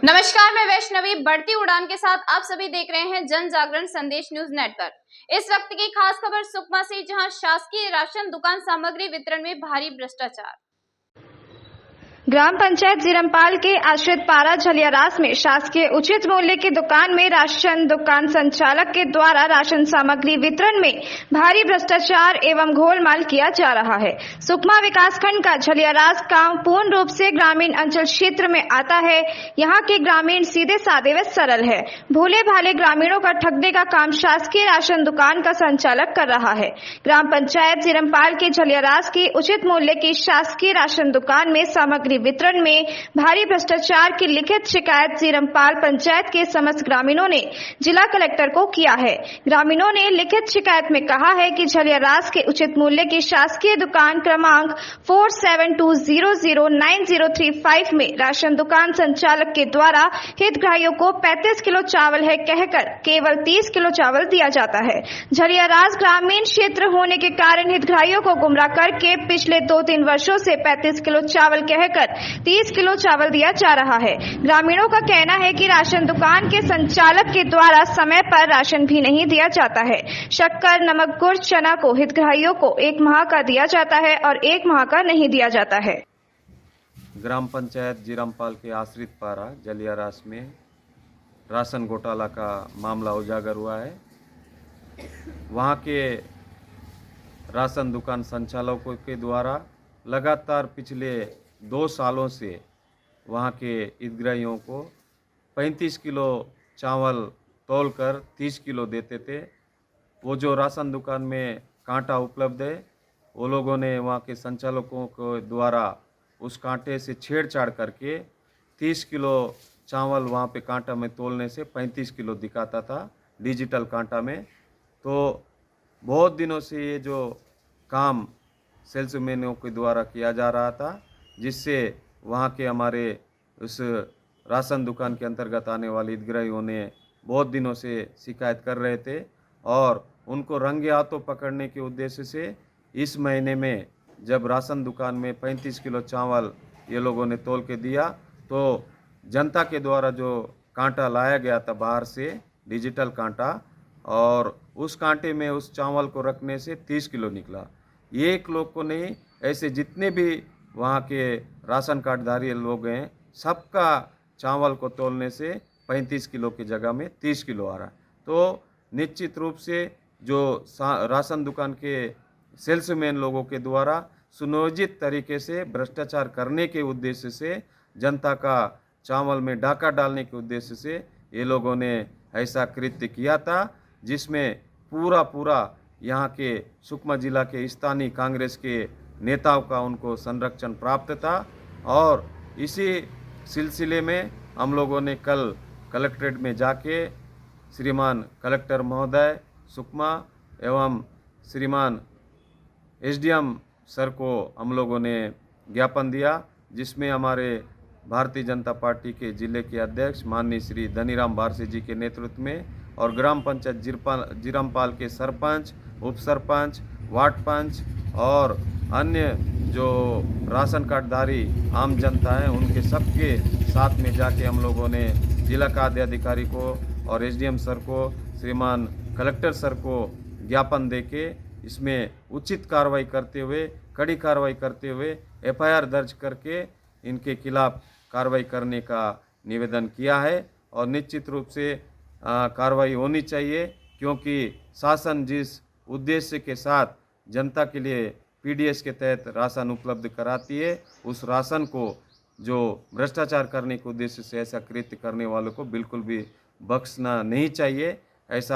नमस्कार, मैं वैष्णवी बढ़ती उड़ान के साथ आप सभी देख रहे हैं जन जागरण संदेश न्यूज नेटवर्क। इस वक्त की खास खबर सुकमा से, जहां शासकीय राशन दुकान सामग्री वितरण में भारी भ्रष्टाचार। ग्राम पंचायत जिरमपाल के आश्रित पारा झलियारास में शासकीय उचित मूल्य की दुकान में राशन दुकान संचालक के द्वारा राशन सामग्री वितरण में भारी भ्रष्टाचार एवं घोलमाल किया जा रहा है। सुकमा विकासखंड का झलियारास गांव पूर्ण रूप से ग्रामीण अंचल क्षेत्र में आता है। यहाँ के ग्रामीण सीधे साधे व सरल है। भोले भाले ग्रामीणों का ठगने का काम शासकीय राशन दुकान का संचालक कर रहा है। ग्राम पंचायत जिरमपाल के झलियारास की उचित मूल्य की शासकीय राशन दुकान में सामग्री वितरण में भारी भ्रष्टाचार की लिखित शिकायत जिरमपाल पंचायत के समस्त ग्रामीणों ने जिला कलेक्टर को किया है। ग्रामीणों ने लिखित शिकायत में कहा है कि झलियारास के उचित मूल्य की शासकीय दुकान क्रमांक 47200903 में राशन दुकान संचालक के द्वारा हितग्राहियों को 35 किलो चावल है कहकर केवल 30 किलो चावल दिया जाता है। झलियारास ग्रामीण क्षेत्र होने के कारण हितग्राहियों को गुमराह करके पिछले 2-3 वर्षों से 35 किलो चावल कहकर 30 किलो चावल दिया जा रहा है। ग्रामीणों का कहना है कि राशन दुकान के संचालक के द्वारा समय पर राशन भी नहीं दिया जाता है। शक्कर, नमक, गुड़, चना को हितग्राहियों को 1 माह का दिया जाता है और 1 माह का नहीं दिया जाता है। ग्राम पंचायत जिरमपाल के आश्रित पारा झलियारास में राशन घोटाला का मामला उजागर हुआ है। वहाँ के राशन दुकान संचालकों के द्वारा लगातार पिछले 2 सालों से वहाँ के हितग्राहियों को 35 किलो चावल तौलकर 30 किलो देते थे। वो जो राशन दुकान में कांटा उपलब्ध है, वो लोगों ने वहाँ के संचालकों के द्वारा उस कांटे से छेड़छाड़ करके 30 किलो चावल वहाँ पे कांटा में तोलने से 35 किलो दिखाता था डिजिटल कांटा में। तो बहुत दिनों से ये जो काम सेल्समैनों के द्वारा किया जा रहा था, जिससे वहाँ के हमारे उस राशन दुकान के अंतर्गत आने वाले हितग्राहियों ने बहुत दिनों से शिकायत कर रहे थे और उनको रंगे हाथों पकड़ने के उद्देश्य से इस महीने में जब राशन दुकान में 35 किलो चावल ये लोगों ने तोल के दिया, तो जनता के द्वारा जो कांटा लाया गया था बाहर से डिजिटल कांटा, और उस कांटे में उस चावल को रखने से 30 किलो निकला। ये एक लोग को नहीं, ऐसे जितने भी वहाँ के राशन कार्डधारी लोग हैं, सबका चावल को तोलने से 35 किलो की जगह में 30 किलो आ रहा है। तो निश्चित रूप से जो राशन दुकान के सेल्समैन लोगों के द्वारा सुनियोजित तरीके से भ्रष्टाचार करने के उद्देश्य से, जनता का चावल में डाका डालने के उद्देश्य से ये लोगों ने ऐसा कृत्य किया था, जिसमें पूरा यहाँ के सुकमा जिला के स्थानीय कांग्रेस के नेताओं का उनको संरक्षण प्राप्त था। और इसी सिलसिले में हम लोगों ने कल कलेक्ट्रेट में जाके श्रीमान कलेक्टर महोदय सुकमा एवं श्रीमान एसडीएम सर को हम लोगों ने ज्ञापन दिया, जिसमें हमारे भारतीय जनता पार्टी के जिले के अध्यक्ष माननीय श्री धनीराम बारसे जी के नेतृत्व में और ग्राम पंचायत जिरमपाल के सरपंच, उप सरपंच, वार्ड पंच और अन्य जो राशन कार्डधारी आम जनता है, उनके सबके साथ में जाके हम लोगों ने जिला कार्य अधिकारी को और एसडीएम सर को, श्रीमान कलेक्टर सर को ज्ञापन देके इसमें उचित कार्रवाई करते हुए, कड़ी कार्रवाई करते हुए एफआईआर दर्ज करके इनके खिलाफ कार्रवाई करने का निवेदन किया है। और निश्चित रूप से कार्रवाई होनी चाहिए, क्योंकि शासन जिस उद्देश्य के साथ जनता के लिए पीडीएस के तहत राशन उपलब्ध कराती है, उस राशन को जो भ्रष्टाचार करने के उद्देश्य से ऐसा कृत्य करने वालों को बिल्कुल भी बख्शना नहीं चाहिए। ऐसा